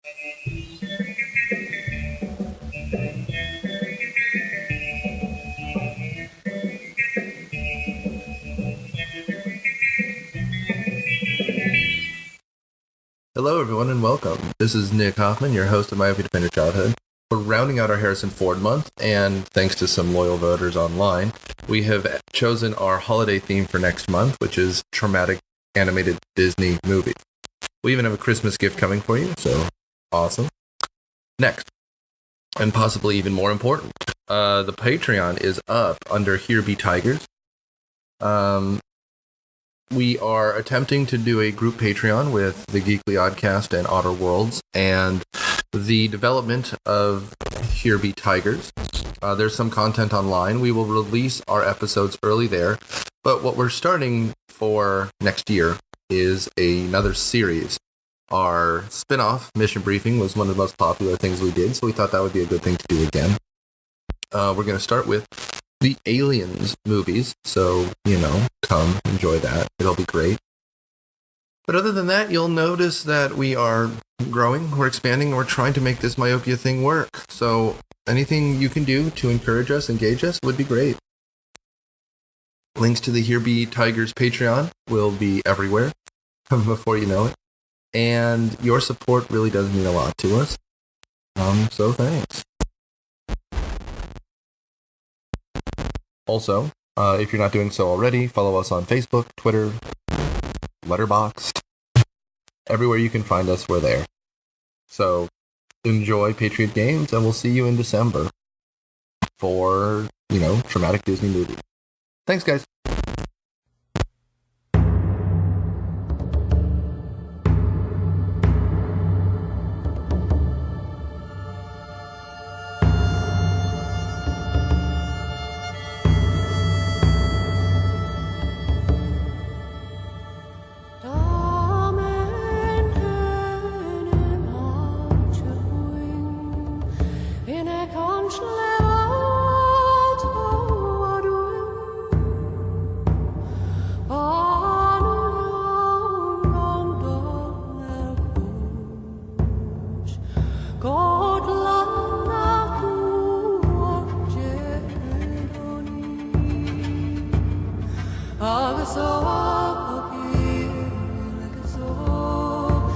Hello, everyone, and welcome. This is Nick Hoffman, your host of Myopia Defend Your Childhood. We're rounding out our Harrison Ford month, and thanks to some loyal voters online, we have chosen our holiday theme for next month, which is traumatic animated Disney movies. We even have a Christmas gift coming for you, so awesome. Next, and possibly even more important, the Patreon is up under Here Be Tigers. We are attempting to do a group Patreon with the Geekly Oddcast and Otter Worlds, and the development of Here Be Tigers. There's some content online. We will release our episodes early there, but what we're starting for next year is another series. Our spin-off, Mission Briefing, was one of the most popular things we did, so we thought that would be a good thing to do again. We're going to start with the Aliens movies, so, come enjoy that. It'll be great. But other than that, you'll notice that we are growing, we're expanding, we're trying to make this myopia thing work. So anything you can do to encourage us, engage us, would be great. Links to the Here Be Tigers Patreon will be everywhere before you know it. And your support really does mean a lot to us. So thanks. Also, if you're not doing so already, follow us on Facebook, Twitter, Letterboxd. Everywhere you can find us, we're there. So, enjoy Patriot Games, and we'll see you in December for, traumatic Disney movies. Thanks, guys.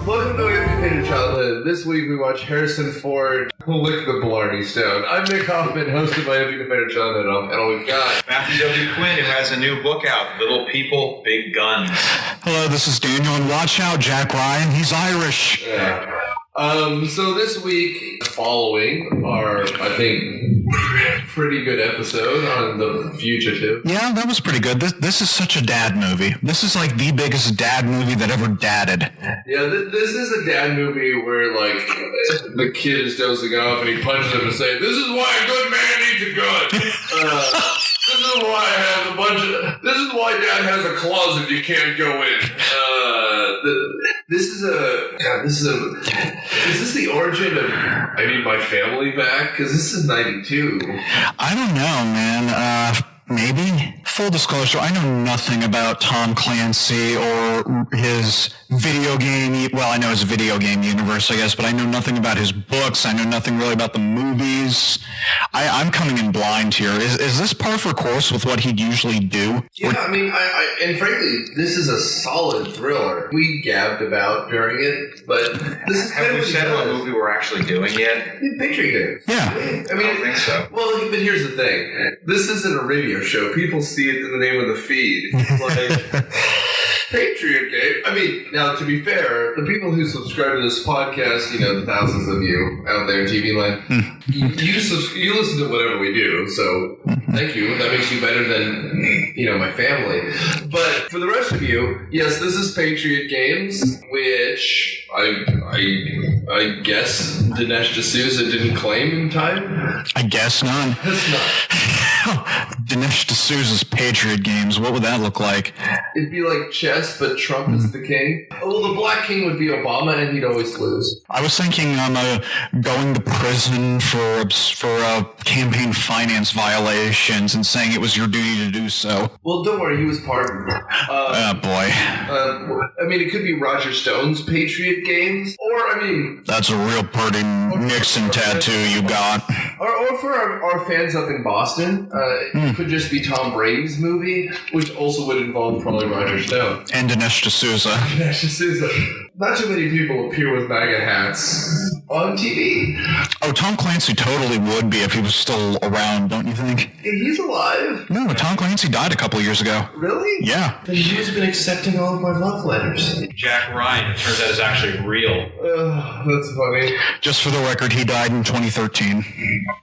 Welcome to Myopia Defend Your Childhood. This week we watch Harrison Ford lick the Blarney Stone. I'm Nick Hoffman, host of Myopia Defend Your Childhood, and we've got Matthew W. Quinn, who has a new book out, Little People, Big Guns. Hello, this is Daniel, and watch out, Jack Ryan, he's Irish. Yeah. So this week, following our, I think, pretty good episode on The Fugitive. Yeah, that was pretty good. This is such a dad movie. This is like the biggest dad movie that ever dadded. Yeah, this is a dad movie where, the kid is dozing off and he punches him and says, "This is why a good man needs a gun. This is why Dad has a closet you can't go in." Is this the origin of I Need My Family Back? Because this is 92. I don't know, man. Maybe. Full disclosure, I know nothing about Tom Clancy or his video game, well, I know his video game universe, I guess, but I know nothing about his books. I know nothing really about the movies. I'm coming in blind here. Is this par for course with what he'd usually do? Yeah, and frankly, this is a solid thriller. We gabbed about during it, but this is Have we said what movie we're actually doing yet? Patriot Games. Yeah. I don't think so. Well, but here's the thing. This isn't a radio show. People see it in the name of the feed. Patriot Game. Now, to be fair, the people who subscribe to this podcast, the thousands of you out there in TV land, you listen to whatever we do, so thank you. That makes you better than, my family. But for the rest of you, yes, this is Patriot Games, which I guess Dinesh D'Souza didn't claim in time. I guess not. That's not. Dinesh D'Souza's Patriot Games. What would that look like? It'd be like chess, but Trump is the king. Oh, the Black King would be Obama, and he'd always lose. I was thinking going to prison for campaign finance violations and saying it was your duty to do so. Well, don't worry, he was pardoned. Oh, boy. I mean, it could be Roger Stone's Patriot Games, or, That's a real pretty Nixon tattoo you got. Or for our fans up in Boston, it could just be Tom Brady's movie, which also would involve probably Roger Stone. And Dinesh D'Souza. Dinesh D'Souza. Not too many people appear with MAGA hats on TV. Oh, Tom Clancy totally would be if he was still around, don't you think? He's alive. No, Tom Clancy died a couple of years ago. Really? Yeah. Then he's been accepting all of my love letters. Jack Ryan, it turns out, is actually real. That's funny. Just for the record, he died in 2013.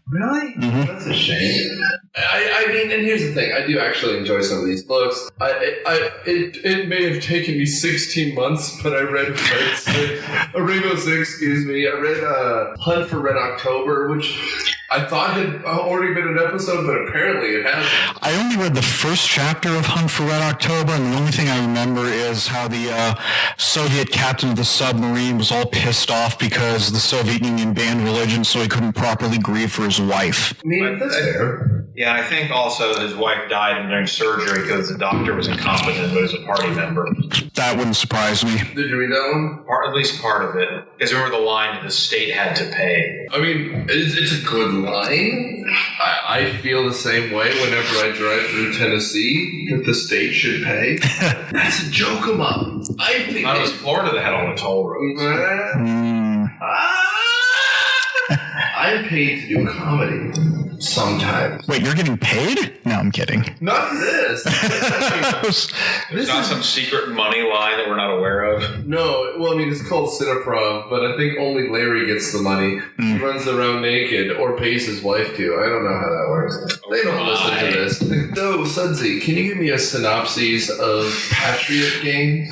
Really? Mm-hmm. That's a shame. I mean, and here's the thing. I do actually enjoy some of these books. It may have taken me 16 months, but I read Rainbow Six, excuse me. I read Hunt for Red October, which I thought had already been an episode, but apparently it hasn't. I only read the first chapter of Hunt for Red October, and the only thing I remember is how the Soviet captain of the submarine was all pissed off because the Soviet Union banned religion, so he couldn't properly grieve for his wife. I mean, that's fair. Yeah, I think also his wife died during surgery because the doctor was incompetent, but was a party member. That wouldn't surprise me. Did you read that one? At least part of it. Because remember the line, the state had to pay. I mean, it's a good line. I feel the same way whenever I drive through Tennessee, that the state should pay. That's a joke 'em up. I think It was Florida that had all the toll roads. I'm paid to do comedy. Sometimes. Wait, you're getting paid? No, I'm kidding. Not for this. There's not some secret money line that we're not aware of. No, well, I mean, it's called Cineprov, but I think only Larry gets the money. He runs around naked or pays his wife to. I don't know how that works. They don't listen to this. So, Sudsy, can you give me a synopsis of Patriot Games?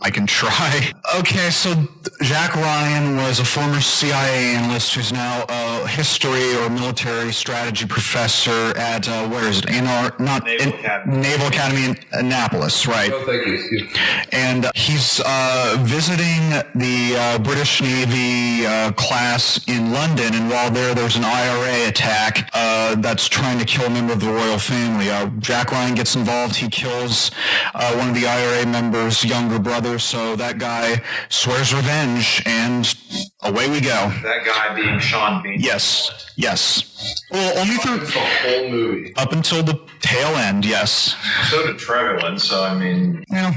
I can try. Okay, so Jack Ryan was a former CIA analyst who's now a history or military strategy professor at, where is it? Naval Academy in Annapolis, right? Oh, thank you. And he's visiting the British Navy class in London, and while there's an IRA attack that's trying to kill a member of the royal family. Jack Ryan gets involved. He kills one of the IRA members' younger brothers, so that guy swears revenge, and away we go. That guy being Sean Bean. Yes. Well, only through the whole movie. Up until the tail end, yes. So did Trevelyan, so I mean... Yeah,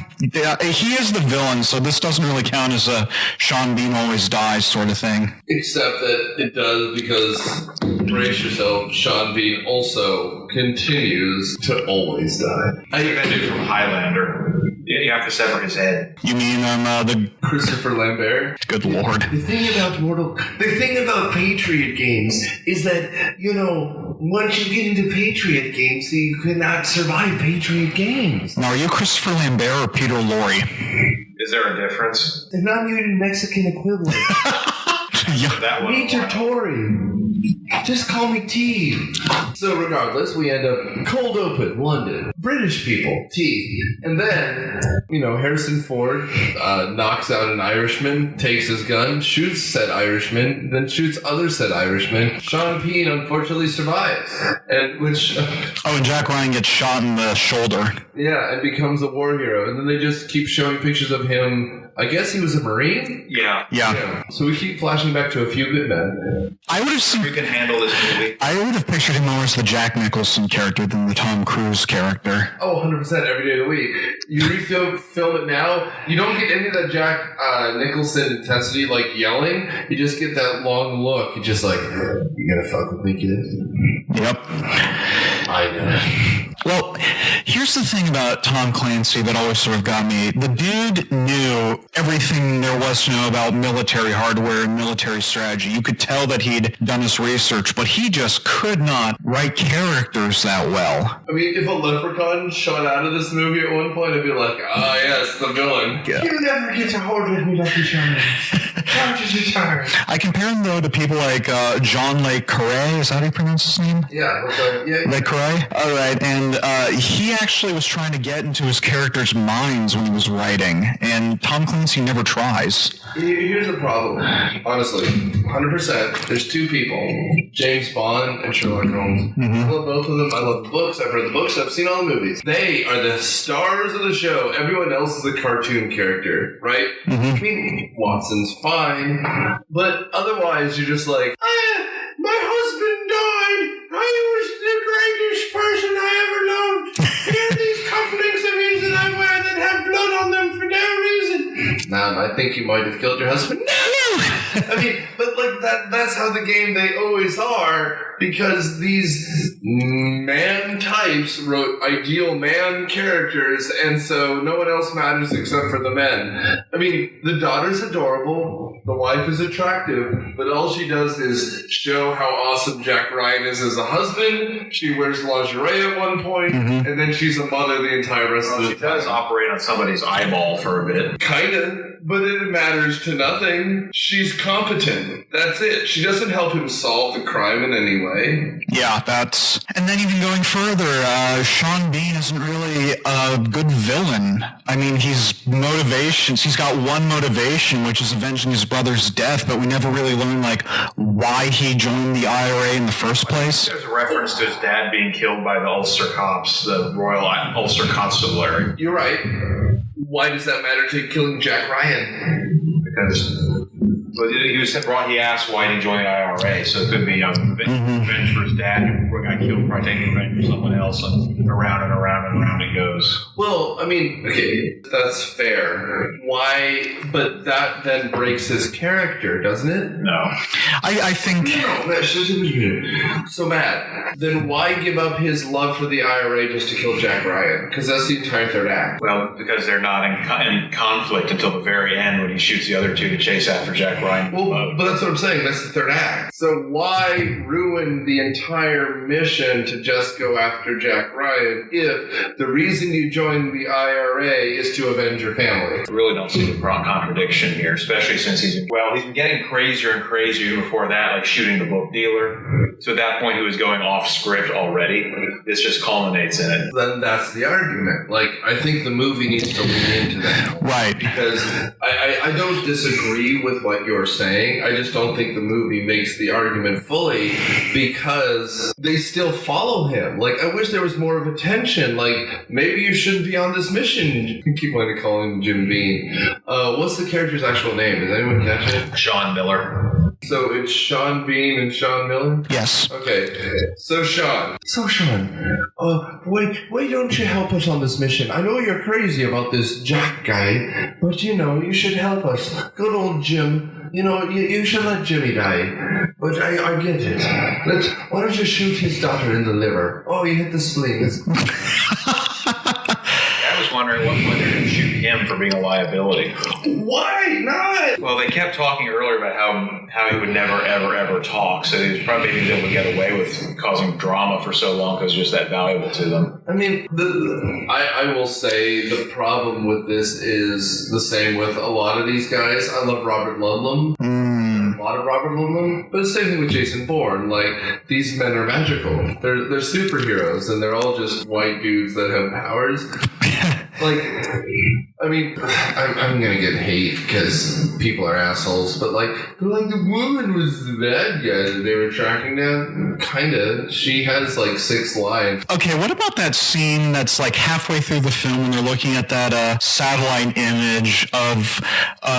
he is the villain, so this doesn't really count as a Sean Bean always dies sort of thing. Except that it does because, brace yourself, Sean Bean also continues to always die. I think that dude from Highlander. You have to sever his head. You mean the Christopher Lambert? Good lord. The thing about Patriot Games is that, once you get into Patriot Games, you cannot survive Patriot Games. Now, are you Christopher Lambert or Peter Lorre? Is there a difference? The non-mutant Mexican equivalent. That one. Major Tory. Just call me T. So regardless, we end up cold open, London. British people, T. And then, Harrison Ford knocks out an Irishman, takes his gun, shoots said Irishman, then shoots other said Irishman. Sean Bean unfortunately survives. And Jack Ryan gets shot in the shoulder. Yeah, and becomes a war hero. And then they just keep showing pictures of him. I guess he was a Marine? Yeah. So we keep flashing back to A Few Good Men. I would have seen... We can handle this movie. I would have pictured him more as the Jack Nicholson character than the Tom Cruise character. Oh, 100% every day of the week. You film it now, you don't get any of that Jack Nicholson intensity, like yelling. You just get that long look. You're just like, you gonna fuck with me, kid? Yep. I know. Well, here's the thing about Tom Clancy that always sort of got me. The dude knew everything there was to know about military hardware and military strategy. You could tell that he'd done his research, but he just could not write characters that well. I mean, if a leprechaun shot out of this movie at one point, I'd be like, yes, the villain. Yeah. You never get to hold with me, Lucky Charms. Charges return. I compare him, though, to people like John Le Carre. Is that how you pronounce his name? Yeah. Le Carre? All right. And he actually was trying to get into his characters' minds when he was writing, and Tom Clancy never tries. Here's the problem. Honestly, 100%. There's two people, James Bond and Sherlock Holmes. I love both of them. I love the books. I've read the books. I've seen all the movies. They are the stars of the show. Everyone else is a cartoon character, right? I mean, Watson's fine, but otherwise you're just like, my husband died. I was the greatest person I ever loved. Here are these cufflinks of his that I wear that have blood on them for no reason. Now, I think you might have killed your husband. No! I mean, but like that's how the game they always are, because these man types wrote ideal man characters, and so no one else matters except for the men. I mean, the daughter's adorable, the wife is attractive, but all she does is show how awesome Jack Ryan is as a husband. She wears lingerie at one point, and then she's a mother the entire rest of the time. She does operate on somebody's eyeball for a bit. Kinda, but it matters to nothing. She's competent. That's it. She doesn't help him solve the crime in any way. Yeah, that's... And then even going further, Sean Bean isn't really a good villain. I mean, he's got one motivation, which is avenging his brother's death, but we never really learn, like, why he joined the IRA in the first place. There's a reference to his dad being killed by the Ulster cops, the Royal Ulster Constabulary. You're right. Why does that matter to killing Jack Ryan? Because he asked why did he join the IRA, so it could be revenge for his dad who got killed, probably taking revenge for someone else, and around and around and around it goes. Well, I mean, okay, that's fair. Why? But that then breaks his character, doesn't it? No. I think... No, so Matt, then why give up his love for the IRA just to kill Jack Ryan? Because that's the entire third act. Well, because they're not in conflict until the very end when he shoots the other two to chase after Jack Ryan. Well, but that's what I'm saying. That's the third act. So why ruin the entire mission to just go after Jack Ryan if the reason you joined the IRA is to avenge your family? I really don't see the contradiction here, especially since he's been getting crazier and crazier before that, like shooting the book dealer. So at that point, he was going off script already. This just culminates in it. Then that's the argument. Like, I think the movie needs to lean into that. Right. Because I don't disagree with what you're saying. I just don't think the movie makes the argument fully, because they still follow him. Like, I wish there was more of a tension. Like, maybe you shouldn't be on this mission. You keep wanting to call him Jim Beam. What's the character's actual name? Does anyone catch it? Sean Miller. So it's Sean Bean and Sean Miller? Yes. Okay. So Sean, why don't you help us on this mission? I know you're crazy about this Jack guy, but you should help us. Good old Jim. You should let Jimmy die. But I get it. Why don't you shoot his daughter in the liver? Oh, you hit the spleen. I was wondering what point they're going to shoot him for being a liability. Why not? Well, they kept talking earlier about how he would never, ever, ever talk, so he was probably able to get away with causing drama for so long because it was just that valuable to them. I mean, I will say the problem with this is the same with a lot of these guys. I love Robert Ludlum. A lot of Robert Ludlum. But the same thing with Jason Bourne. Like, these men are magical. They're superheroes, and they're all just white dudes that have powers. Like, I mean, I'm gonna get hate because people are assholes, but the woman was the bad guy that they were tracking down. Kinda. She has 6 lines. Okay, what about that scene that's halfway through the film when they're looking at that satellite image of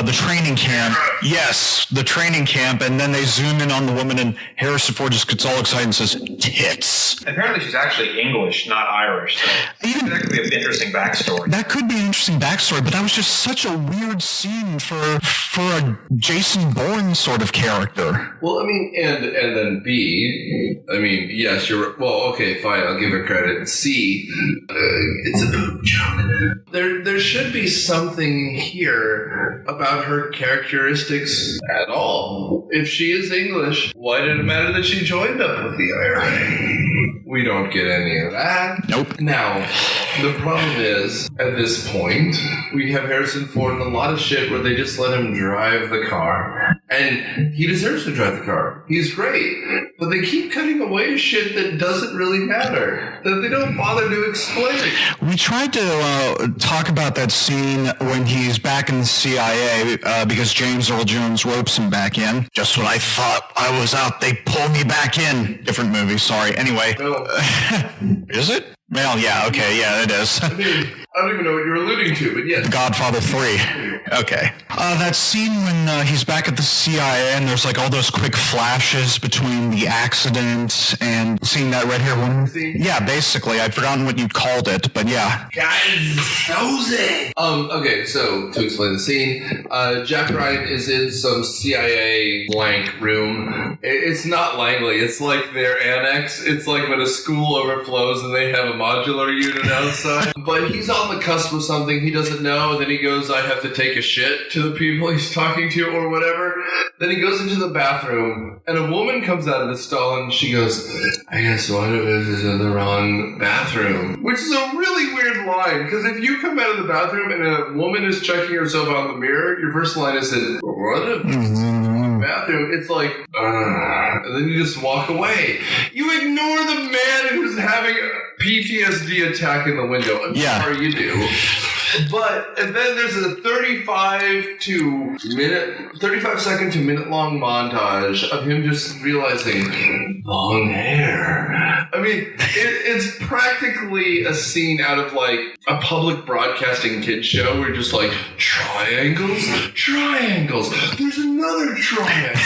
the training camp? Yes, the training camp, and then they zoom in on the woman, and Harrison Ford just gets all excited and says, "Tits." Apparently she's actually English, not Irish, so that could be an interesting backstory. That could be an interesting backstory, but that was just such a weird scene for a Jason Bourne sort of character. Well, I mean, and then B, I mean, yes, you're... Well, okay, fine, I'll give her credit. C, it's a poop joke. There should be something here about her characteristics at all. If she is English, why did it matter that she joined up with the IRA? We don't get any of that. Nope. Now, the problem is, at this point, we have Harrison Ford in a lot of shit where they just let him drive the car. And he deserves to drive the car. He's great. But they keep cutting away shit that doesn't really matter. That they don't bother to explain. We tried to talk about that scene when he's back in the CIA because James Earl Jones ropes him back in. Just when I thought I was out, they pull me back in. Different movie, sorry. Anyway. No. Is it? Well, yeah, okay, yeah, it is. I mean, I don't even know what you're alluding to, but yes. Godfather 3. Okay. That scene when he's back at the CIA and there's like all those quick flashes between the accident and seeing that red hair woman. Yeah, basically. I'd forgotten what you called it, but yeah. Guys, Soze! Okay, so to explain the scene, Jack Ryan is in some CIA blank room. It's not Langley, it's like their annex. It's like when a school overflows and they have a modular unit outside. But he's on the cusp of something he doesn't know, and then he goes, I have to take a shit to the people he's talking to or whatever. Then he goes into the bathroom, and a woman comes out of the stall, and she goes, I guess one of us is in the wrong bathroom. Which is a really weird line, because if you come out of the bathroom and a woman is checking herself on the mirror, your first line is, what if this is in the bathroom? It's like, and then you just walk away. You ignore the man who's having a PTSD attack in the window. I'm sorry, you do. But, and then there's a 35 second to minute long montage of him just realizing long hair. I mean, it's practically a scene out of like a public broadcasting kids show where you're just like, triangles, there's another triangle.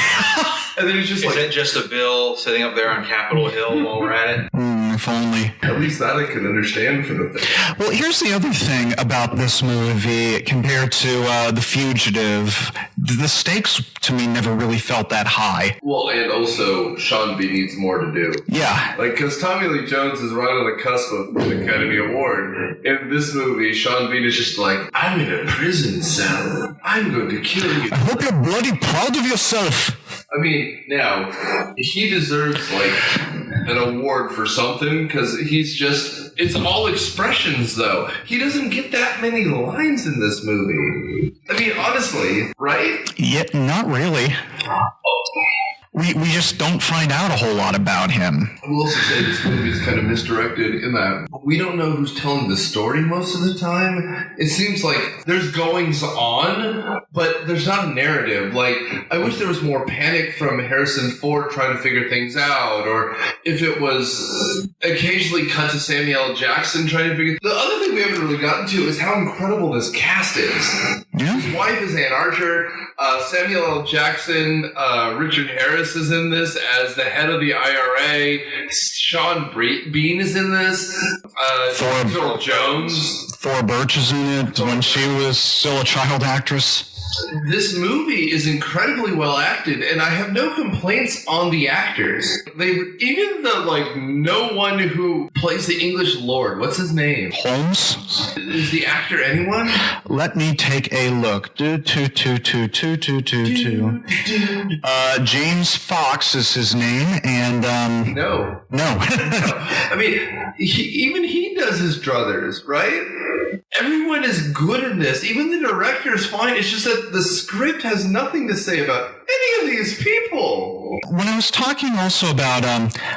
And then he's just Is it just a bill sitting up there on Capitol Hill while we're at it? If only. At least that I could understand for the thing. Well, here's the other thing about this movie compared to The Fugitive. The stakes, to me, never really felt that high. Well, and also, Sean B. needs more to do. Yeah. Like, because Tommy Lee Jones is right on the cusp of an Academy Award. In this movie, Sean Bean is just like, I'm in a prison cell. I'm going to kill you. I hope you're bloody proud of yourself. I mean, now, he deserves, like, an award for something, because he's just, it's all expressions, though. He doesn't get that many lines in this movie. I mean, honestly, right? Yeah, not really. We just don't find out a whole lot about him. I will also say this movie is kind of misdirected in that we don't know who's telling the story most of the time. It seems like there's goings on, but there's not a narrative. Like, I wish there was more panic from Harrison Ford trying to figure things out, or if it was occasionally cut to Samuel L. Jackson trying to figure. The other thing we haven't really gotten to is how incredible this cast is. Yeah. His wife is Ann Archer. Samuel L. Jackson, Richard Harris is in this as the head of the IRA. Sean Bean is in this. Phil Jones. Thora Birch is in it when she was still a child actress. This movie is incredibly well acted, and I have no complaints on the actors. Even no one who plays the English Lord, what's his name? Holmes? Is the actor anyone? Let me take a look. James Fox is his name, and No. I mean, even he does his druthers, right? Everyone is good in this. Even the director is fine. It's just that the script has nothing to say about any of these people. When I was talking also about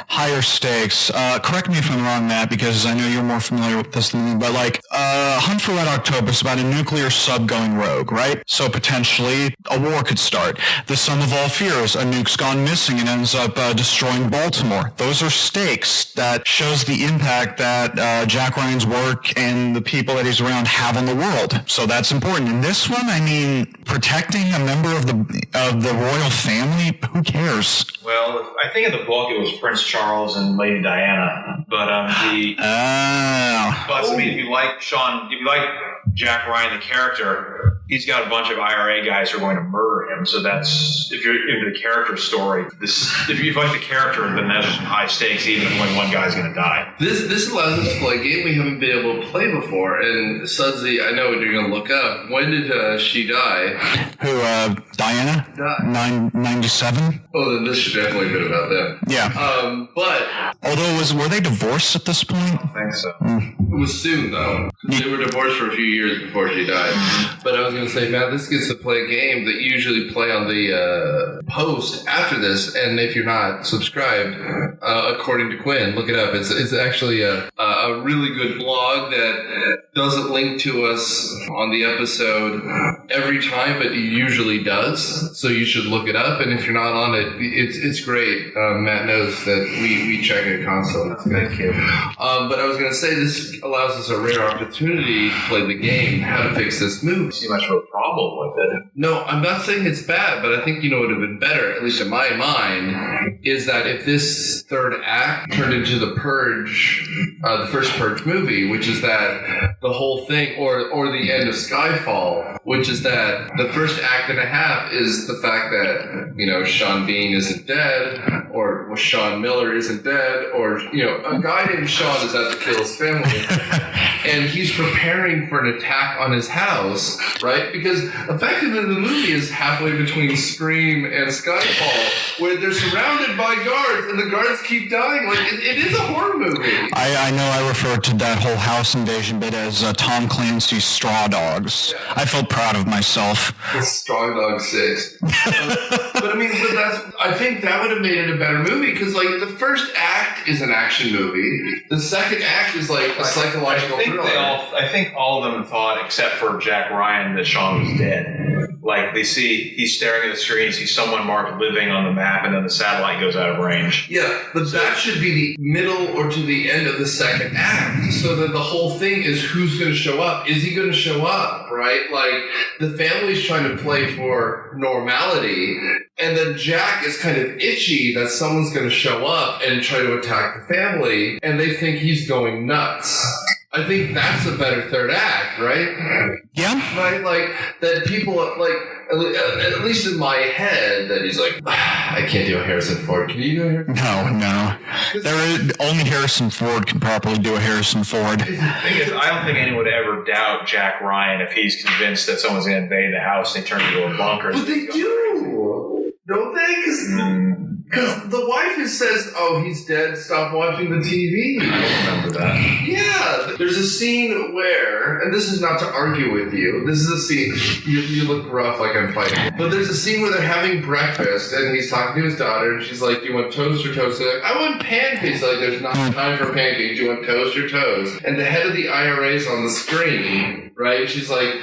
higher stakes, correct me if I'm wrong, Matt, because I know you're more familiar with this than me, but Hunt for Red October is about a nuclear sub going rogue, right? So potentially a war could start. The Sum of All Fears, a nuke's gone missing and ends up destroying Baltimore. Those are stakes that shows the impact that Jack Ryan's work and the people that he's around have on the world. So that's important. In this one, I mean, protecting a member of the royal family, who cares? Well, I think in the book it was Prince Charles and Lady Diana, but I mean, if you like Jack Ryan the character, he's got a bunch of IRA guys who are going to murder him. So that's, if you're into the character story, if you like the character, then there's some high stakes even when one guy's going to die. This allows us to play a game we haven't been able to play before. And Sudsy, I know what you're going to look up. When did she die? Who, Diana? 97? Oh, then this should definitely have been about them. Yeah. But although were they divorced at this point? I think so. It was soon, though. They were divorced for a few years before she died. But I was going to say, Matt, this gets to play a game that you usually play on the post after this. And if you're not subscribed, according to Quinn, look it up. It's actually a really good blog that doesn't link to us on the episode every time, but it usually does. So you should look it up. And if you're not on it, it's great. Matt knows that we check it constantly. Thank you. But I was going to say, this allows us a rare opportunity to play the game, how to fix this movie. See much of a problem with it. No, I'm not saying it's bad, but I think what would have been better, at least in my mind, is that if this third act turned into the Purge, the first Purge movie, which is that the whole thing, or the end of Skyfall, which is that the first act and a half is the fact that, Sean Bean isn't dead, or Sean Miller isn't dead, or, a guy named Sean is out to kill his family, and he's preparing for an attack on his house, right? Because effectively the movie is halfway between Scream and Skyfall, where they're surrounded by guards, and the guards keep dying. Like, it is a horror movie. I know I referred to that whole house invasion bit as Tom Clancy's Straw Dogs. Yeah. I felt proud of myself. It's Straw Dog 6. I think that would have made it a better movie, because, the first act is an action movie. The second act is, a psychological thriller. I think all of them thought, except for Jack Ryan, that Sean was dead. They see, he's staring at the screen, see someone marked living on the map, and then the satellite goes out of range. Yeah, but that should be the middle or to the end of the second act, so that the whole thing is who's going to show up. Is he going to show up, right? The family's trying to play for normality, and then Jack is kind of itchy that someone's going to show up and try to attack the family, and they think he's going nuts. I think that's a better third act, right? Yeah. Right? That people, at least in my head, that he's I can't do a Harrison Ford. Can you do a Harrison Ford? No. Only Harrison Ford can properly do a Harrison Ford. The thing is, I don't think anyone would ever doubt Jack Ryan if he's convinced that someone's going to invade the house and they turn into a bunker. But they do! Don't they? Because the wife says, "Oh, he's dead. Stop watching the TV." I don't remember that. Yeah, there's a scene where, and this is not to argue with you. This is a scene. You look rough, like I'm fighting. But there's a scene where they're having breakfast, and he's talking to his daughter, and she's like, "Do you want toast or toast?" They're like, "I want pancakes." There's not time for pancakes. Do you want toast or toast? And the head of the IRA is on the screen, right? She's like,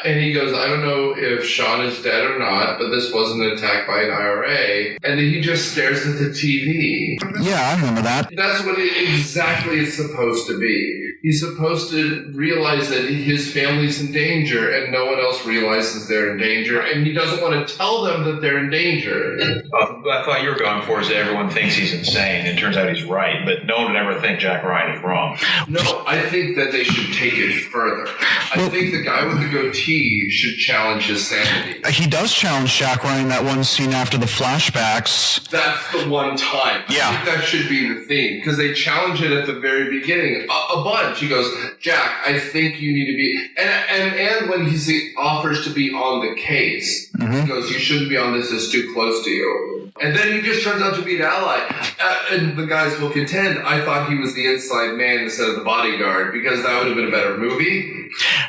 and he goes, "I don't know if Sean is dead or not, but this wasn't an attack by an IRA." And then he just stares at the TV. Yeah, I remember that. That's what exactly it's supposed to be. He's supposed to realize that his family's in danger, and no one else realizes they're in danger, and he doesn't want to tell them that they're in danger. I thought you were going for is that everyone thinks he's insane, and it turns out he's right, but no one would ever think Jack Ryan is wrong. No, I think that they should take it further. I think the guy with the goatee should challenge his sanity. He does challenge Jack Ryan that one scene after the flashbacks. That's the one time. Yeah. I think that should be the theme, because they challenge it at the very beginning. A bunch. He goes, "Jack, I think you need to be..." And when he offers to be on the case, he goes, "You shouldn't be on this, it's too close to you." And then he just turns out to be an ally. And the guys will contend, I thought he was the inside man instead of the bodyguard, because that would have been a better movie.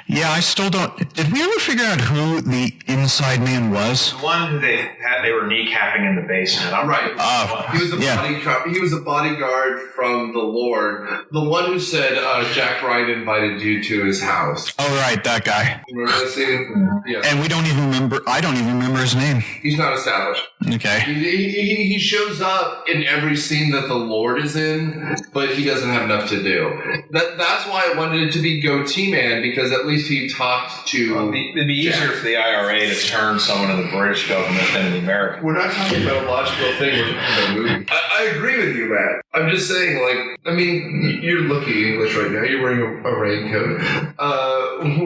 Yeah, I still don't... Did we ever figure out who the inside man was? The one who they were kneecapping in the basement. Right. He was a bodyguard from the Lord. The one who said Jack Ryan invited you to his house. Oh, right, that guy. Remember that scene? Yeah. And I don't even remember his name. He's not established. Okay. He shows up in every scene that the Lord is in, but he doesn't have enough to do. That's why I wanted it to be Goatee Man, because at least he talked to... it'd be easier for the IRA to turn someone in the British government than in the American. We're not talking about a logical thing, we're talking about a movie. I agree with you, Matt. I'm just saying, like, I mean, you're looking English right now. You're wearing a raincoat.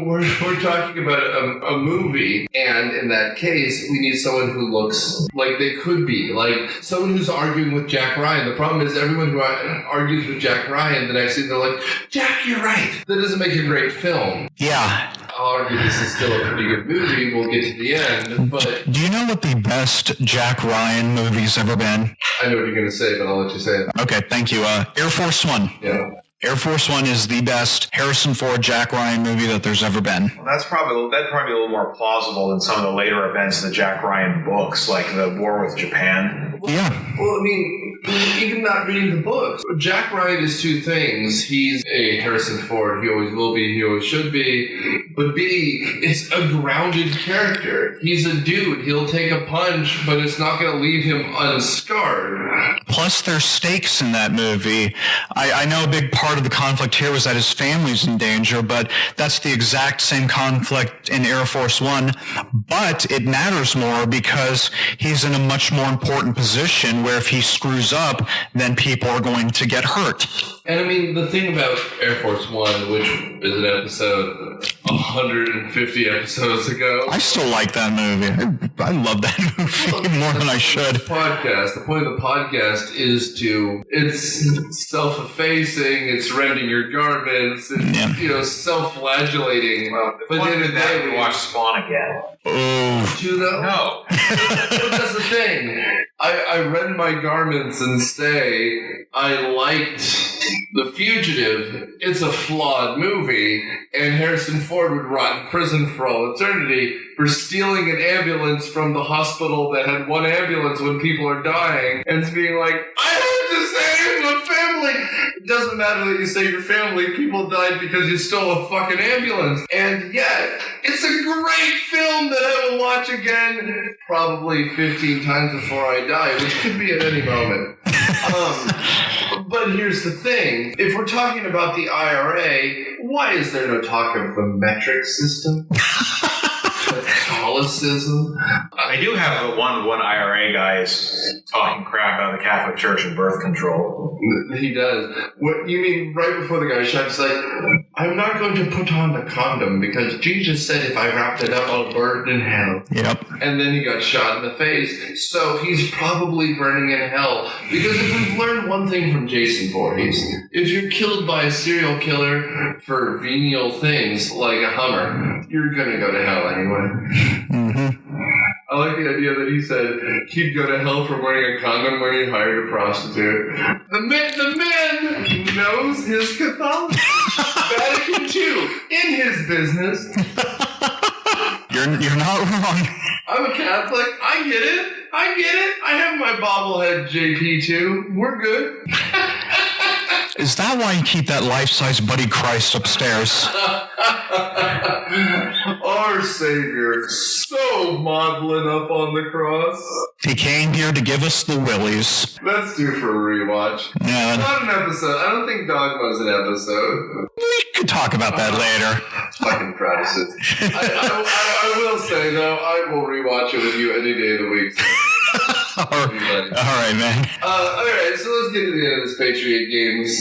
We're talking about a movie, and in that case, we need someone who looks like they could be. Like, someone who's arguing with Jack Ryan. The problem is everyone who argues with Jack Ryan, the next scene, they're like, Jack, you're right. That doesn't make a great film. Yeah. I'll argue this is still a pretty good movie. We'll get to the end, but... Do you know what the best Jack Ryan movie's ever been? I know what you're going to say, but I'll let you say it. Okay, thank you. Air Force One. Yeah. Air Force One is the best Harrison Ford, Jack Ryan movie that there's ever been. Well, that'd probably be a little more plausible than some of the later events in the Jack Ryan books, like the war with Japan. Yeah. Well, I mean, even not reading the books, Jack Ryan is two things. He's a Harrison Ford. He always will be. He always should be. But B, it's a grounded character. He's a dude. He'll take a punch, but it's not going to leave him unscarred. Plus, there's stakes in that movie. I know a big part of the conflict here was that his family's in danger, but that's the exact same conflict in Air Force One. But it matters more because he's in a much more important position where if he screws up, then people are going to get hurt. And I mean, the thing about Air Force One, which is an episode 150 episodes ago. I still like that movie. I love that movie more than I should. The point of the podcast is it's self-effacing, it's rending your garments, it's, self-flagellating. Well, but then of that, we watch Spawn again. Oh. No. But that's the thing. I rend my garments and say I liked The Fugitive. It's a flawed movie, and Harrison Ford would rot in prison for all eternity for stealing an ambulance from the hospital that had one ambulance when people are dying, and being like, I have to save my family. It doesn't matter that you save your family. People died because you stole a fucking ambulance. And yet, it's a great film that I will watch again probably 15 times before I die, which could be at any moment. But here's the thing. If we're talking about the IRA, why is there no talk of the metric system? Catholicism? I do have one IRA guy is talking crap about the Catholic Church and birth control. He does. What you mean right before the guy shot, he's like, I'm not going to put on the condom because Jesus said if I wrapped it up, I'll burn in hell. Yep. And then he got shot in the face. So he's probably burning in hell. Because if we've learned one thing from Jason Voorhees, if you're killed by a serial killer for venial things like a Hummer, you're going to go to hell anyway. Mm-hmm. I like the idea that he said he'd go to hell for wearing a condom when he hired a prostitute. The man knows his Catholicism. Vatican II, in his business. You're not wrong. I'm a Catholic. I get it. I have my bobblehead JP too. We're good. Is that why you keep that life-size Buddy Christ upstairs? Our Savior, so maudlin up on the cross. He came here to give us the willies. That's due for a rewatch. Yeah. Not an episode. I don't think Dogma's an episode. We could talk about that later. Fucking Protestants. I will say, though, I will rewatch it with you any day of the week. All right, man. All right, so let's get to the end of this Patriot Games.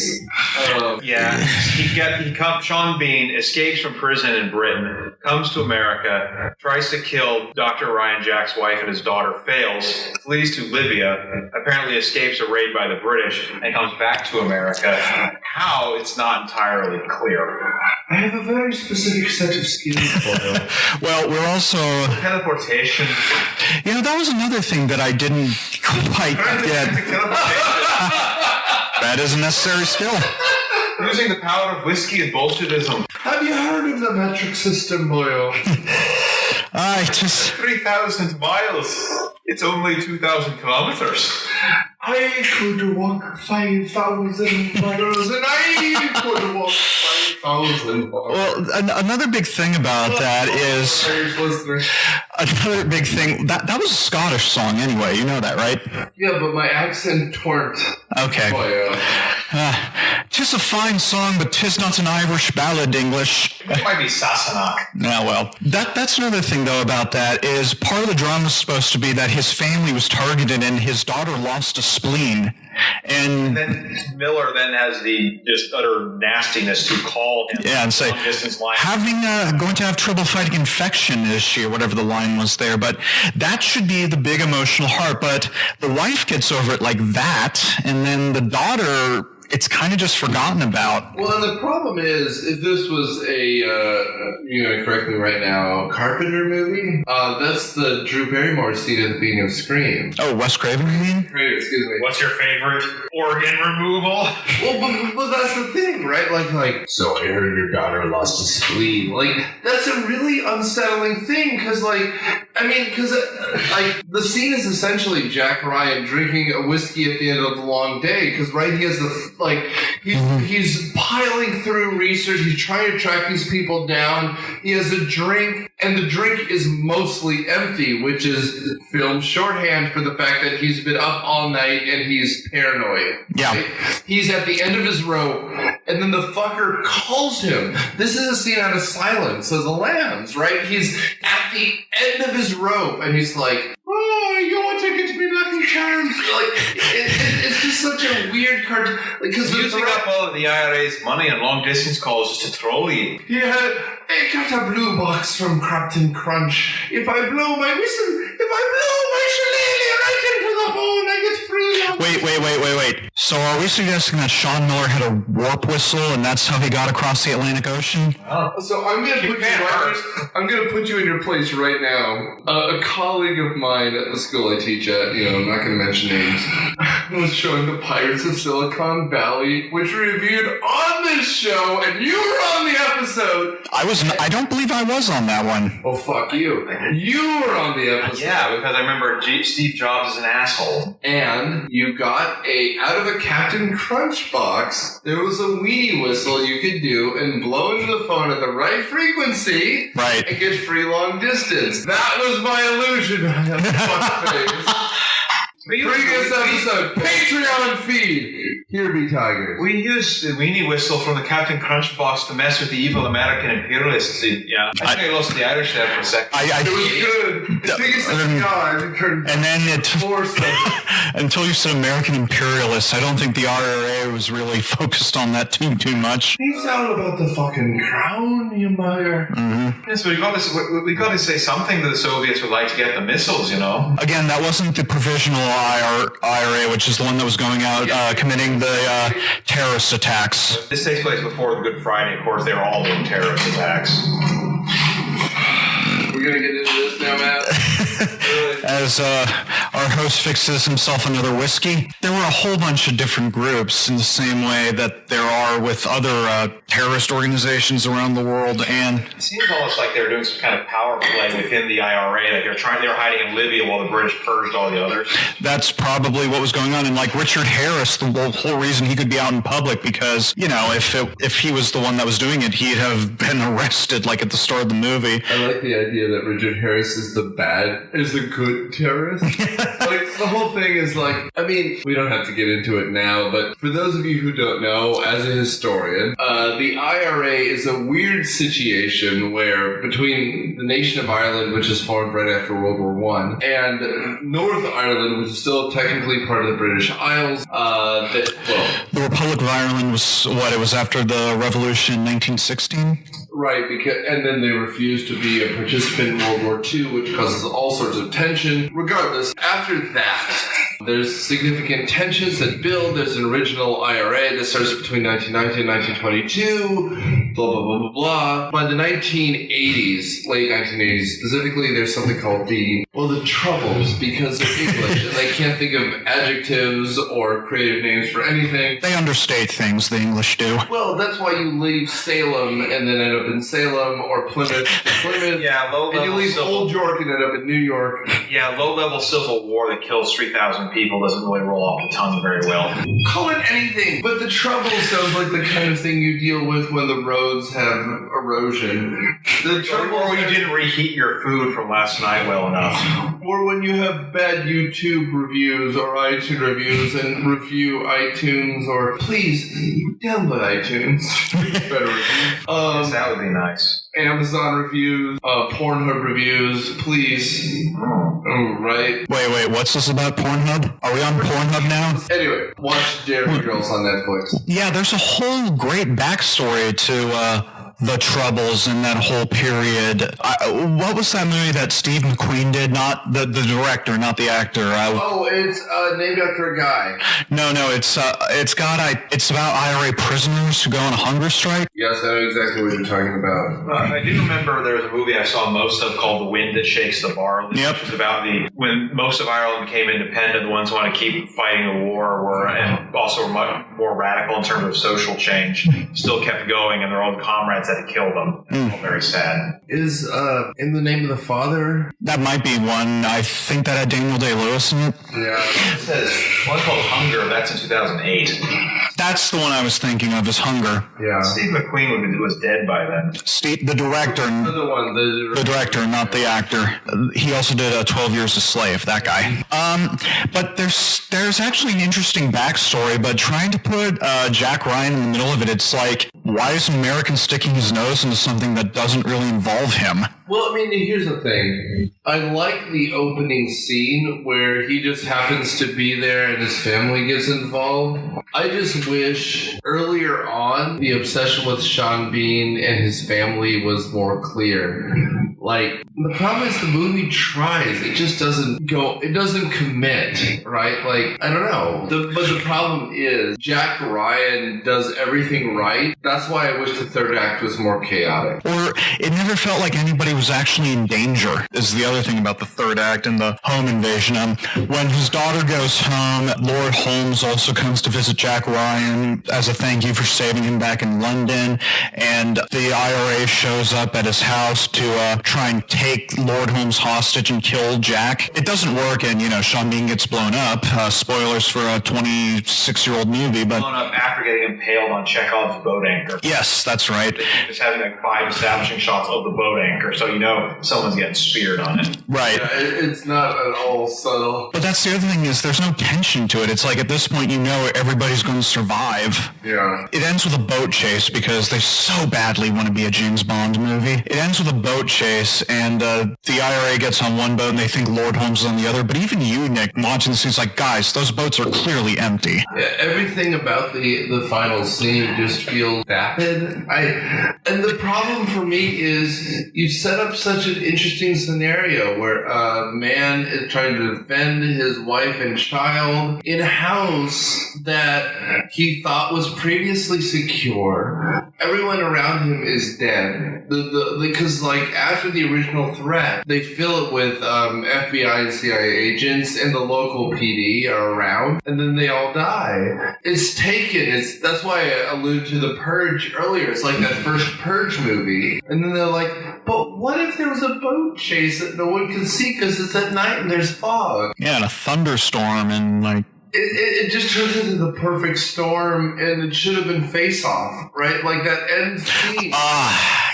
Sean Bean escapes from prison in Britain, comes to America, tries to kill Dr. Ryan Jack's wife and his daughter, fails, flees to Libya, apparently escapes a raid by the British, and comes back to America. How, it's not entirely clear. I have a very specific set of skills for them. Well, we're also... Teleportation. That was another thing that I didn't quite get. That is a necessary skill. Using the power of whiskey and Bolshevism. Have you heard of the metric system, Boyle? 3,000 miles. It's only 2,000 kilometers. I could walk 5,000 miles, and I could walk 5,000 miles. Well, another big thing about that is... Another big thing... That was a Scottish song anyway, you know that, right? Yeah, but my accent torrent. Okay. 'tis a fine song, but 'tis not an Irish ballad, English. It might be Sassenach. Yeah, well, that's another thing, though, about that is part of the drama is supposed to be that his family was targeted and his daughter lost a spleen. And then Miller then has the just utter nastiness to call him. Yeah, and say, going to have trouble fighting infection, is she, or whatever the line was there. But that should be the big emotional heart. But the wife gets over it like that, and then the daughter, it's kind of just forgotten about. Well, and the problem is, if this was you're going to correct me right now, Carpenter movie, that's the Drew Barrymore scene at the beginning of Scream. Oh, Wes Craven, you mean? Excuse me. What's your favorite organ removal? Well, but that's the thing, right? Like, so I heard your daughter lost a spleen. Like, that's a really unsettling thing, because, the scene is essentially Jack Ryan drinking a whiskey at the end of the long day, because, right, he has he's piling through research, he's trying to track these people down, he has a drink, and the drink is mostly empty, which is film shorthand for the fact that he's been up all night and he's paranoid. Yeah. Right? He's at the end of his rope, and then the fucker calls him. This is a scene out of Silence of the Lambs, right? He's at the end of his rope, and he's like, "Oh, you want to get me Lucky Charms?" It's just such a weird card. Because using up all of the IRA's money on long distance calls just to troll you. Yeah, I got a blue box from Captain Crunch. If I blow my whistle, if I blow my shillelagh right into the hole, I get free. Wait. So are we suggesting that Sean Miller had a warp whistle and that's how he got across the Atlantic Ocean? So I'm going to put you in your place right now. A colleague of mine at the school I teach at, I'm not going to mention names, was showing the Pirates of Silicon Valley, which we reviewed on this show, and you were on the episode. I don't believe I was on that one. Oh, fuck you. You were on the episode. Yeah, because I remember Steve Jobs is an asshole. And you got out of a Captain Crunch box, there was a weenie whistle you could do and blow into the phone at the right frequency. Right. And get free long distance. That was my illusion. I have fuck face. Previous episode, Patreon feed. Here be tigers. We used the weenie whistle from the Captain Crunch box to mess with the evil American imperialists. Yeah, I think I lost the Irish there for a second. It was good. It's biggest and then until you said American imperialists, I don't think the IRA was really focused on that too much. He's all about the fucking crown, you mugger. Mm-hmm. Yes, but we got to say something that the Soviets would like to get the missiles, Again, that wasn't the provisional IRA, which is the one that was going out committing the terrorist attacks. This takes place before the Good Friday. Of course, they were all doing terrorist attacks. We're going to get into this now, Matt. As our host fixes himself another whiskey, there were a whole bunch of different groups in the same way that there are with other terrorist organizations around the world. And it seems almost like they were doing some kind of power play within the IRA. Like they were hiding in Libya while the British purged all the others. That's probably what was going on. And like Richard Harris, the whole reason he could be out in public, because, if he was the one that was doing it, he'd have been arrested like at the start of the movie. I like the idea that Richard Harris is the good terrorist. Like, the whole thing is we don't have to get into it now, but for those of you who don't know, as a historian, the IRA is a weird situation where between the nation of Ireland, which is formed right after World War I, and North Ireland, which is still technically part of the British Isles, the Republic of Ireland was it was after the revolution in 1916? Right, and then they refused to be a participant in World War II, which causes all sorts of tension. Regardless, after that, there's significant tensions that build. There's an original IRA that starts between 1919 and 1922, blah, blah, blah, blah, blah. By the 1980s, late 1980s specifically, there's something called the Troubles, because of English, and they can't think of adjectives or creative names for anything. They understate things, the English do. Well, that's why you leave Salem and then end up in Salem, or Plymouth to Plymouth. Yeah, and you leave Old York and end up in New York. Yeah, low-level civil war that kills 3,000 people doesn't really roll off the tongue very well. Call it anything, but the trouble sounds like the kind of thing you deal with when the roads have erosion. The trouble, or you didn't reheat your food from last night well enough. Or when you have bad YouTube reviews or iTunes reviews and review iTunes, or please download iTunes. Better reviews. Yes, that would be nice. Amazon reviews, Pornhub reviews, please. Right? Wait, what's this about Pornhub? Are we on Pornhub now? Anyway, watch Dairy Girls on Netflix. Yeah, there's a whole great backstory to the Troubles in that whole period. What was that movie that Steve McQueen did? Not the director, not the actor. It's named after a guy. No, it's about IRA prisoners who go on a hunger strike. Yes, I know exactly what you're talking about. I do remember there was a movie I saw most of called The Wind That Shakes the Barley, which was about when most of Ireland became independent, the ones who wanted to keep fighting the war and also were much more radical in terms of social change, still kept going, and their own comrades had to kill them. Very sad. Is In the Name of the Father? That might be one. I think that had Daniel Day-Lewis in it. Yeah. It says one called Hunger. That's in 2008. That's the one I was thinking of, is Hunger. Yeah. Steve McQueen was dead by then. The director. The director, not the actor. He also did 12 Years a Slave, that guy. But there's actually an interesting backstory, but trying to put Jack Ryan in the middle of it, it's like, why is an American sticking his nose into something that doesn't really involve him? Well, I mean, here's the thing. I like the opening scene where he just happens to be there and his family gets involved. I just wish earlier on the obsession with Sean Bean and his family was more clear. Like, the problem is the movie tries. It just doesn't go, it doesn't commit, right? Like, I don't know. But the problem is Jack Ryan does everything right. That's why I wish the third act was more chaotic. Or it never felt like anybody was actually in danger, is the other thing about the third act and the home invasion. When his daughter goes home, Lord Holmes also comes to visit Jack Ryan as a thank you for saving him back in London, and the IRA shows up at his house to try and take Lord Holmes hostage and kill Jack. It doesn't work, and Sean Bean gets blown up. Spoilers for a 26-year-old movie, but blown up after getting impaled on Chekhov's boat anchor. Yes, that's right. Just having like 5 establishing shots of the boat anchor, so someone's getting speared on it. Right. Yeah, it's not at all subtle. But that's the other thing, is there's no tension to it. It's like at this point everybody's going to survive. Yeah. It ends with a boat chase because they so badly want to be a James Bond movie. It ends with a boat chase, and the IRA gets on one boat and they think Lord Holmes is on the other. But even you, Nick, watching the scene's like, guys, those boats are clearly empty. Yeah, everything about the final scene just feels vapid. And the problem for me is you set up such an interesting scenario where a man is trying to defend his wife and child in a house that he thought was previously secure. Everyone around him is dead. Because after the original threat, they fill it with FBI and CIA agents, and the local PD are around, and then they all die. It's taken. That's why I alluded to The Purge earlier. It's like that first Purge movie, and then they're like, but what if there was a boat chase that no one can see because it's at night and there's fog? Yeah, and a thunderstorm, and It just turns into the perfect storm, and it should have been Face Off, right? Like that end scene.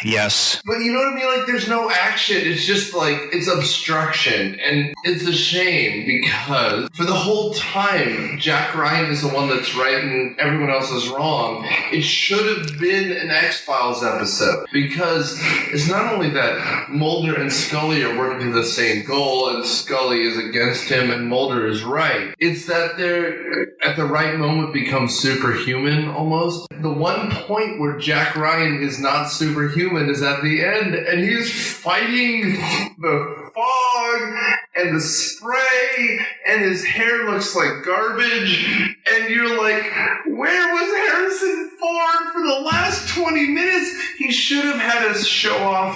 Yes. But you know what I mean? Like, there's no action. It's just like, it's obstruction. And it's a shame because for the whole time, Jack Ryan is the one that's right and everyone else is wrong. It should have been an X-Files episode, because it's not only that Mulder and Scully are working to the same goal and Scully is against him and Mulder is right. It's that they're at the right moment become superhuman almost. The one point where Jack Ryan is not superhuman is at the end, and he's fighting the fog and the spray, and his hair looks like garbage, and you're like, where was Harrison Ford for the last 20 minutes? He should have had us show off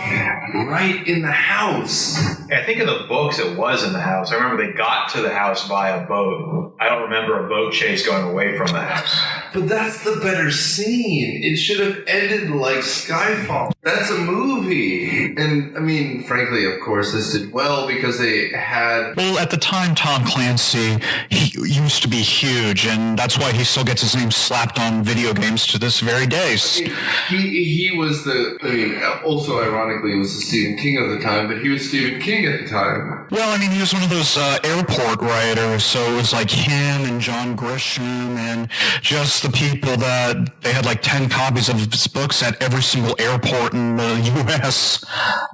right in the house. I think in the books it was in the house. I remember they got to the house by a boat. I don't remember a boat chase going away from the house. But that's the better scene. It should have ended like Skyfall. That's a movie. And, I mean, frankly, of course, this did well because they had... Well, at the time, Tom Clancy, he used to be huge, and that's why he still gets his name slapped on video games to this very day. I mean, he was the... I mean, also, ironically, he was the Stephen King of the time, but he was Stephen King at the time. Well, I mean, he was one of those airport writers, so it was like him and John Grisham and just the people that they had like 10 copies of his books at every single airport in the U.S.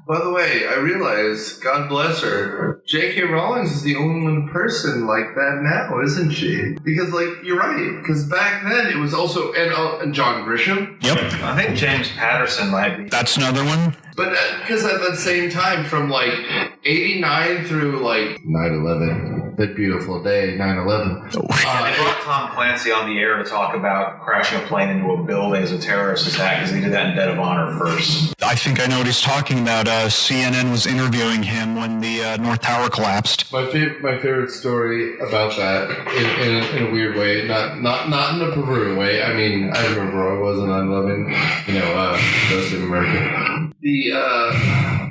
By the way, I realize, God bless her, J.K. Rowling is the only one person like that now, isn't she? Because, like, you're right, because back then it was also, and John Grisham. Yep. I think James Patterson might be. That's another one. But because at the same time, from like 89 through like 9/11, that beautiful day, 9/11. They brought Tom Clancy on the air to talk about crashing a plane into a building as a terrorist attack because he did that in Dead of Honor first. I think I know what he's talking about. CNN was interviewing him when the North Tower collapsed. My favorite story about that, in a weird way, not in a perverted way. I mean, I remember where I was on 9/11. Ghost of America. The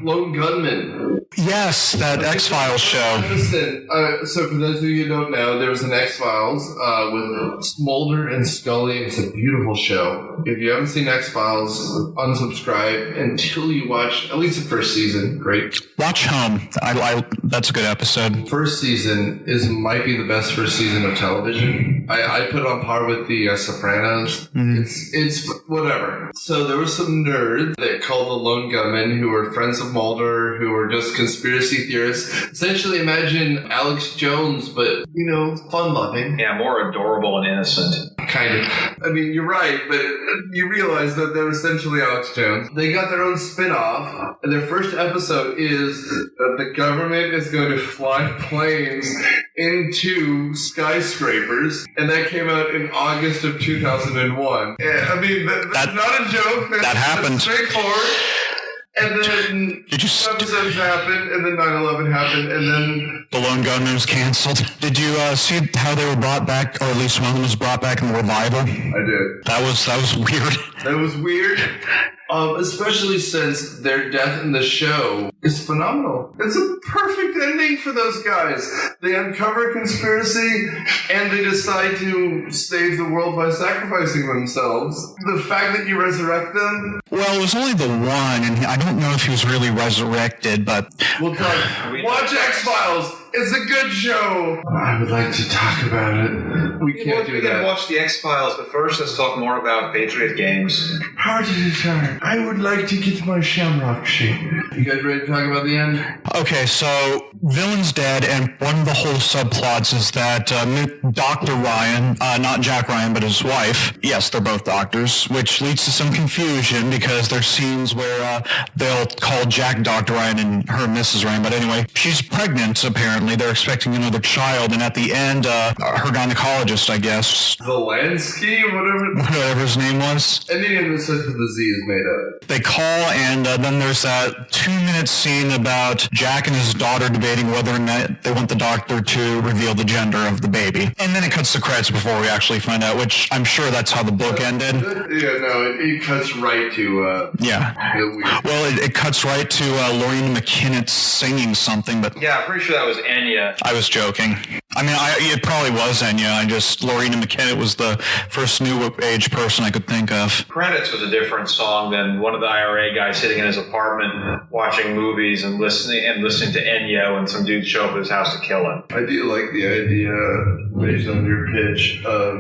Lone Gunman. Yes, that X-Files show. Listen, so for those of you who don't know, there was an X-Files with Mulder and Scully. It's a beautiful show. If you haven't seen X-Files, unsubscribe until you watch at least the first season. Great. Watch Home. That's a good episode. First season might be the best first season of television. I put it on par with the Sopranos. Mm-hmm. It's whatever. So there were some nerds that called the Lone Gunmen who were friends of Mulder, who were just conspiracy theorists. Essentially, imagine Alex Jones, but, fun-loving. Yeah, more adorable and innocent. Kind of. I mean, you're right, but you realize that they're essentially Alex Jones. They got their own spin-off, and their first episode is that the government is going to fly planes into skyscrapers, and that came out in August of 2001. I mean, that's not a joke. That happened. That's straightforward. And then episodes happened, and then 9/11 happened, and then... The Lone Gunman was canceled. Did you see how they were brought back, or at least one of them was brought back in the revival? I did. That was weird. That was weird. Especially since their death in the show is phenomenal. It's a perfect ending for those guys. They uncover a conspiracy and they decide to save the world by sacrificing themselves. The fact that you resurrect them... Well, it was only the one, and I don't know if he was really resurrected, but... We'll talk. Watch X-Files! It's a good show! I would like to talk about it. We can't do that. We can watch the X-Files, but first let's talk more about Patriot Games. Party time. I would like to get my shamrock shake. You guys ready to talk about the end? Okay, so villain's dead, and one of the whole subplots is that Dr. Ryan, not Jack Ryan, but his wife, yes, they're both doctors, which leads to some confusion because there's scenes where they'll call Jack Dr. Ryan and her Mrs. Ryan, but anyway, she's pregnant, apparently. They're expecting another child, and at the end, her gynecologist, I guess. Zelensky, whatever his name was. Any name that starts with the Z is made up. They call, and then there's that 2-minute scene about Jack and his daughter debating whether or not they want the doctor to reveal the gender of the baby. And then it cuts to credits before we actually find out, which I'm sure that's how the book ended. Yeah, no, it cuts right to... Well, it cuts right to Lorena McKinnon singing something, but... Yeah, I'm pretty sure that was Enya. I was joking. I mean, it probably was Enya. Lorena McKinnon was the first new age person I could think of. Credits was a different song than one of the IRA guys sitting in his apartment watching movies and listening to Enya when some dudes show up at his house to kill him. I do like the idea, based on your pitch, of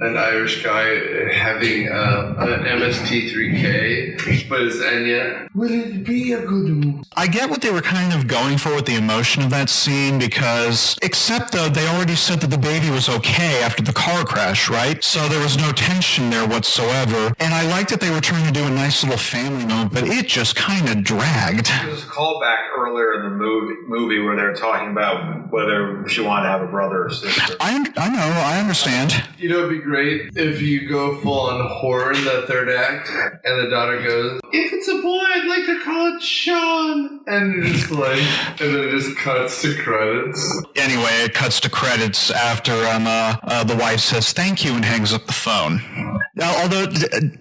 an Irish guy having an MST3K, but it's Enya. Will it be a good move? I get what they were kind of going for with the emotion of that scene, because, except though they already said that the baby was okay after the car crash, right? So there was no tension there whatsoever. And I liked that they were trying to do a nice little family moment, but it just kind of dragged. There's a callback earlier in the movie where they're talking about whether she wanted to have a brother or sister. I know, I understand. It'd be great if you go full on horror in the third act, and the daughter goes, "If it's a boy, I'd like to call it Sean." And it's like, and then it just cuts to credits. Anyway, it cuts cuts to credits after the wife says thank you and hangs up the phone. Now, although,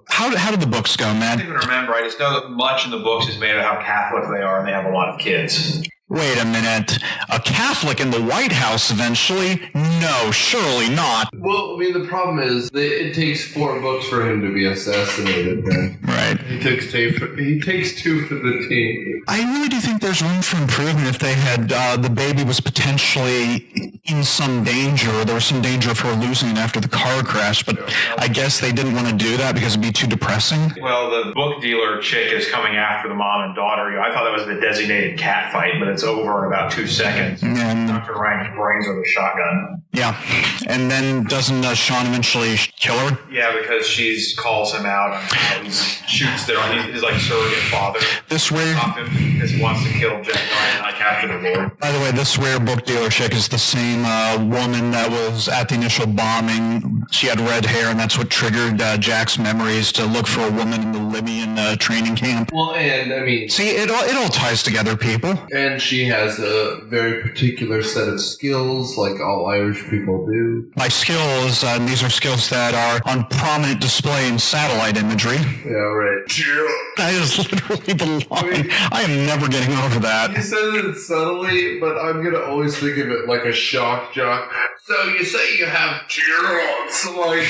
how did the books go, man? I don't even remember. I just know that much in the books is made of how Catholic they are, and they have a lot of kids. Wait a minute. A Catholic in the White House eventually? No, surely not. Well, I mean, the problem is that it takes 4 books for him to be assassinated. Then. Right. He takes 2 for the team. I really do think there's room for improvement if they had the baby was potentially in some danger, or there was some danger of her losing it after the car crash, but I guess they didn't want to do that because it'd be too depressing. Well, the book dealer chick is coming after the mom and daughter. I thought that was the designated cat fight, but it's over in about 2 seconds. And Dr. Ryan's brains with a shotgun. yeah, and then doesn't Sean eventually kill her? Yeah, because she calls him out on how he shoots his like surrogate father. This rare, because he wants to kill Jack Ryan and I capture the board. by the way, this rare book dealer chick is the same woman that was at the initial bombing. She had red hair, and that's what triggered Jack's memories to look for a woman in the Libyan training camp. Well, and I mean, see, it all ties together, people. And she has a very particular set of skills, like all Irish people do. My skills, these are skills that are on prominent display in satellite imagery. Yeah, right. That is literally the line. I am never getting over that. You said it subtly, but I'm going to always think of it like a shock jock. So you say you have germs. Like,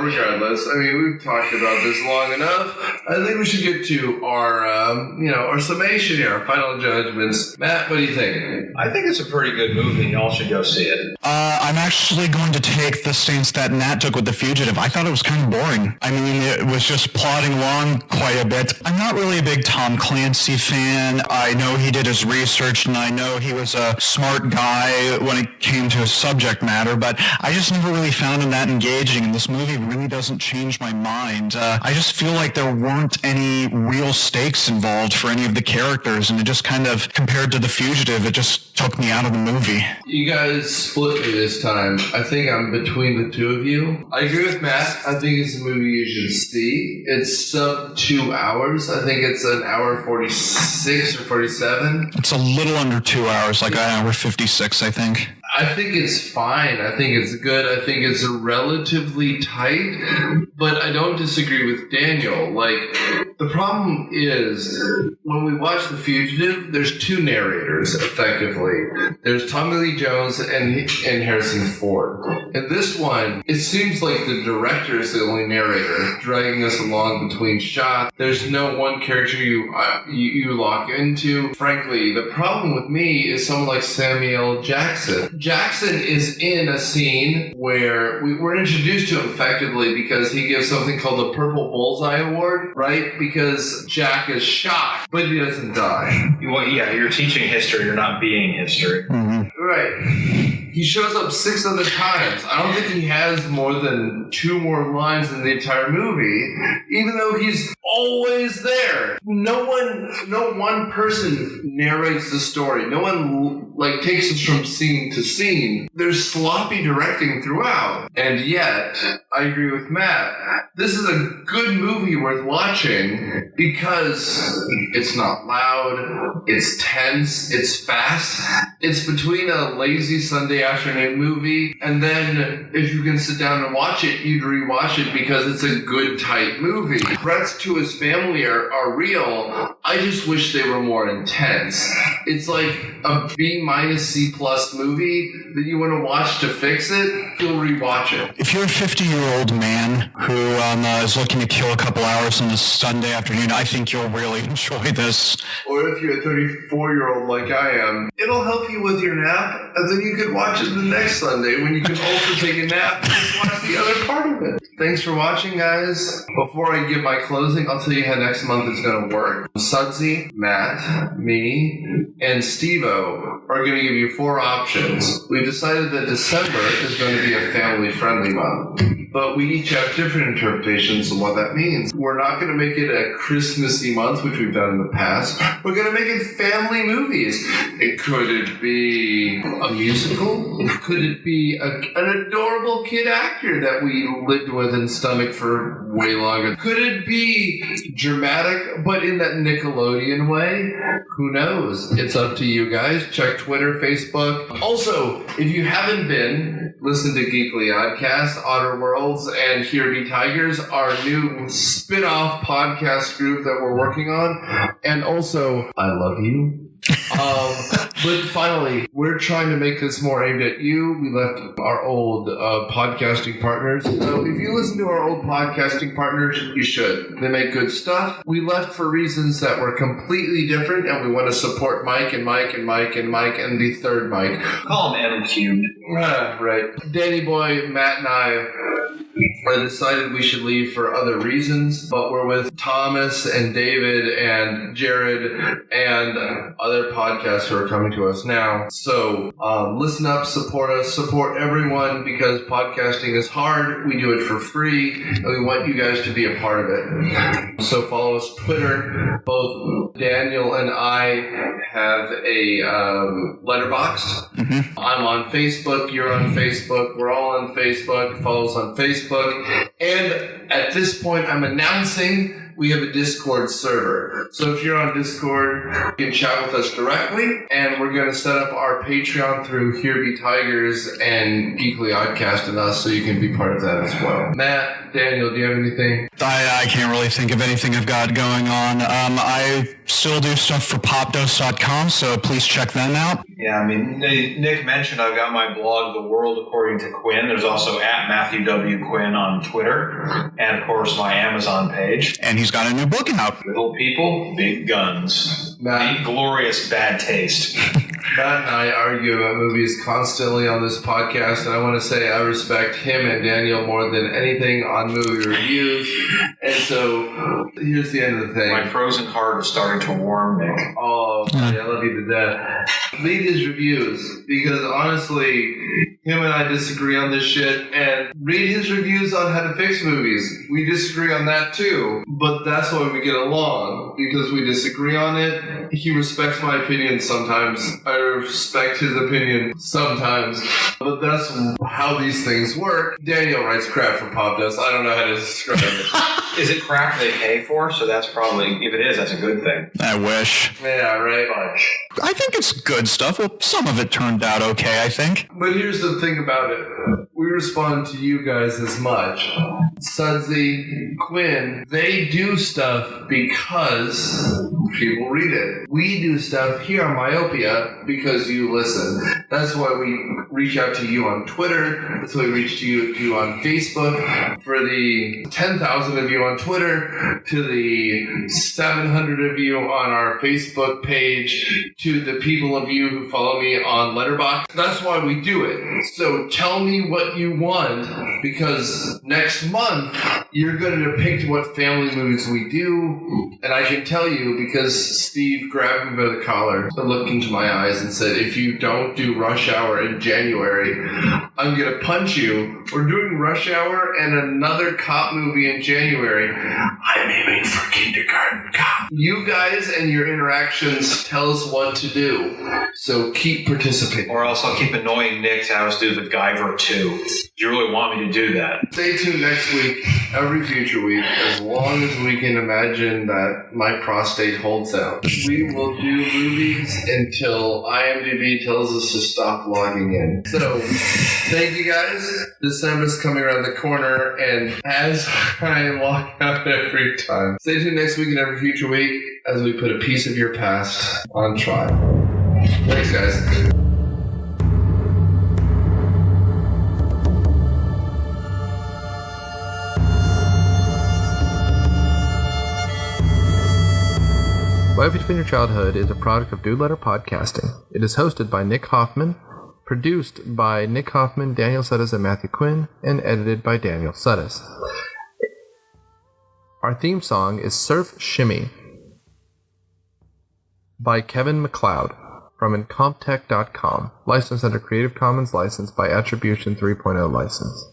regardless, I mean, we've talked about this long enough. I think we should get to our summation here, our final judgments. Matt, what do you think? I think it's a pretty good movie. Y'all should go see it. I'm actually going to take the stance that Nat took with The Fugitive. I thought it was kind of boring. I mean, it was just plodding along quite a bit. I'm not really a big Tom Clancy fan. I know he did his research, and I know he was a smart guy when it came to his subject matter, but I just never really found him that engaging, and this movie really doesn't change my mind. I just feel like there weren't any real stakes involved for any of the characters, and it just kind of, compared to The Fugitive, it just took me out of the movie. You guys split me this time. I think I'm between the two of you. I agree with Matt. I think it's a movie you should see. It's sub 2 hours. I think it's an hour 46 or 47. It's a little under 2 hours, like an hour 56, I think. I think it's fine. I think it's good. I think it's relatively tight, but I don't disagree with Daniel. Like, the problem is, when we watch The Fugitive, there's 2 narrators, effectively. There's Tommy Lee Jones and Harrison Ford. In this one, it seems like the director is the only narrator, dragging us along between shots. There's no one character you lock into. Frankly, the problem with me is someone like Samuel Jackson. Jackson is in a scene where we were introduced to him effectively because he gives something called the Purple Bullseye Award, right? Because Jack is shot, but he doesn't die. Well, yeah, you're teaching history, you're not being history. Mm-hmm. Right. He shows up 6 other times. I don't think he has more than 2 more lines in the entire movie, even though he's always there. No one person narrates the story. No one takes us from scene to scene. There's sloppy directing throughout. And yet, I agree with Matt. This is a good movie worth watching because it's not loud, it's tense, it's fast. It's between a lazy Sunday afternoon movie, and then if you can sit down and watch it, you'd rewatch it because it's a good, tight movie. Threats to his family are real. I just wish they were more intense. It's like a B- C+ movie that you want to watch to fix it, you'll rewatch it. If you're a 50-year-old man who is looking to kill a couple hours on a Sunday afternoon, I think you'll really enjoy this. Or if you're a 34-year-old like I am, it'll help you with your nap, and then you could watch it the next Sunday when you can also take a nap and just watch the other part of it. Thanks for watching, guys. Before I give my closing, I'll tell you how next month is going to work. Sudsy, Matt, me, and Steve-O are going to give you 4 options. We've decided that December is going to be a family-friendly month, but we each have different interpretations of what that means. We're not going to make it a Christmassy month, which we've done in the past. We're going to make it family movies. Could it be a musical? Could it be an adorable kid actor that we lived with and stomached for way longer? Could it be dramatic, but in that Nickelodeon way? Who knows? It's up to you guys. Check Twitter, Facebook. Also, if you haven't been, listen to Geekly Oddcast, Otter Worlds, and Here Be Tigers, our new spin-off podcast group that we're working on. And also, I love you. But finally, we're trying to make this more aimed at you. We left our old podcasting partners. So if you listen to our old podcasting partners, you should. They make good stuff. We left for reasons that were completely different, and we want to support Mike and Mike and Mike and Mike and the third Mike. Call him M cubed. Right. Danny Boy, Matt, and I decided we should leave for other reasons, but we're with Thomas and David and Jared and other podcasts who are coming to us now. So listen up, support us, support everyone, because podcasting is hard. We do it for free, and we want you guys to be a part of it. So follow us on Twitter. Both Daniel and I have a letterbox. Mm-hmm. I'm on Facebook. You're on Facebook. We're all on Facebook. Follow us on Facebook. And at this point, I'm announcing we have a Discord server. So if you're on Discord, you can chat with us directly. And we're going to set up our Patreon through Here Be Tigers and Geekly Oddcast and us, so you can be part of that as well. Matt, Daniel, do you have anything? I can't really think of anything I've got going on. I still do stuff for popdose.com, so please check them out. Yeah, I mean, Nick mentioned I've got my blog, The World According to Quinn. There's also at Matthew W. Quinn on Twitter. And, of course, my Amazon page. And he's got a new book out. Little People, Big Guns. Matt. Glorious bad taste. Matt and I argue about movies constantly on this podcast, and I want to say I respect him and Daniel more than anything on movie reviews. And so, here's the end of the thing. My frozen heart is starting to warm, Nick. Oh, buddy, I love you to death. Read his reviews, because honestly, him and I disagree on this shit, and read his reviews on how to fix movies. We disagree on that too, but that's why we get along, because we disagree on it. He respects my opinion sometimes. I respect his opinion sometimes, but that's how these things work. Daniel writes crap for Pop Dust. I don't know how to describe it. Is it crap they pay for? So that's probably, if it is, that's a good thing. I wish. Yeah, right. Fudge. I think it's good stuff. Well, some of it turned out okay, I think. But here's the thing about it. We respond to you guys as much. Sudsy, Quinn, they do stuff because people read it. We do stuff here on Myopia because you listen. That's why we reach out to you on Twitter. That's why we reach to you on Facebook. For the 10,000 of you on Twitter, to the 700 of you on our Facebook page, to the people of you who follow me on Letterboxd. That's why we do it. So tell me what you want, because next month you're going to depict what family movies we do, and I can tell you because Steve grabbed me by the collar and looked into my eyes and said, if you don't do Rush Hour in January, I'm going to punch you. We're doing Rush Hour and another cop movie in January. I'm aiming for Kindergarten Cop. You guys and your interactions tell us what to do, so keep participating. Or else I'll keep annoying Nick to have us do the MacGyver 2. You really want me to do that? Stay tuned next week, every future week, as long as we can imagine that my prostate holds out. We will do movies until IMDb tells us to stop logging in. So, thank you guys. December's coming around the corner, and as I log out every time, stay tuned next week and every future week as we put a piece of your past on trial. Thanks, guys. Myopia Defend Your Childhood is a product of Dude Letter Podcasting. It is hosted by Nick Hoffman, produced by Nick Hoffman, Daniel Suddas, and Matthew Quinn, and edited by Daniel Suddas. Our theme song is Surf Shimmy by Kevin MacLeod from Incomptech.com, licensed under Creative Commons license by Attribution 3.0 license.